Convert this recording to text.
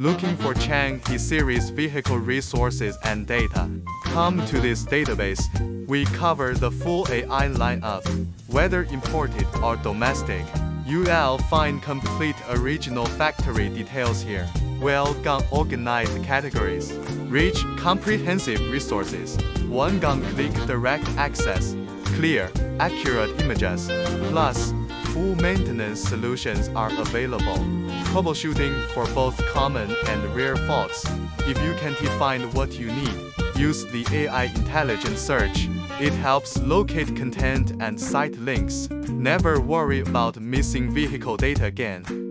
Looking for Changhe series vehicle resources and data? Come to this database. We cover the full AI lineup, whether imported or domestic. You'll find complete original factory details here. Well-organized categories. Rich, comprehensive resources. One-click direct access. Clear, accurate images. Plus, full maintenance solutions are available. Troubleshooting for both common and rare faults. If you can't find what you need, use the AI intelligent search. It helps locate content and site links. Never worry about missing vehicle data again.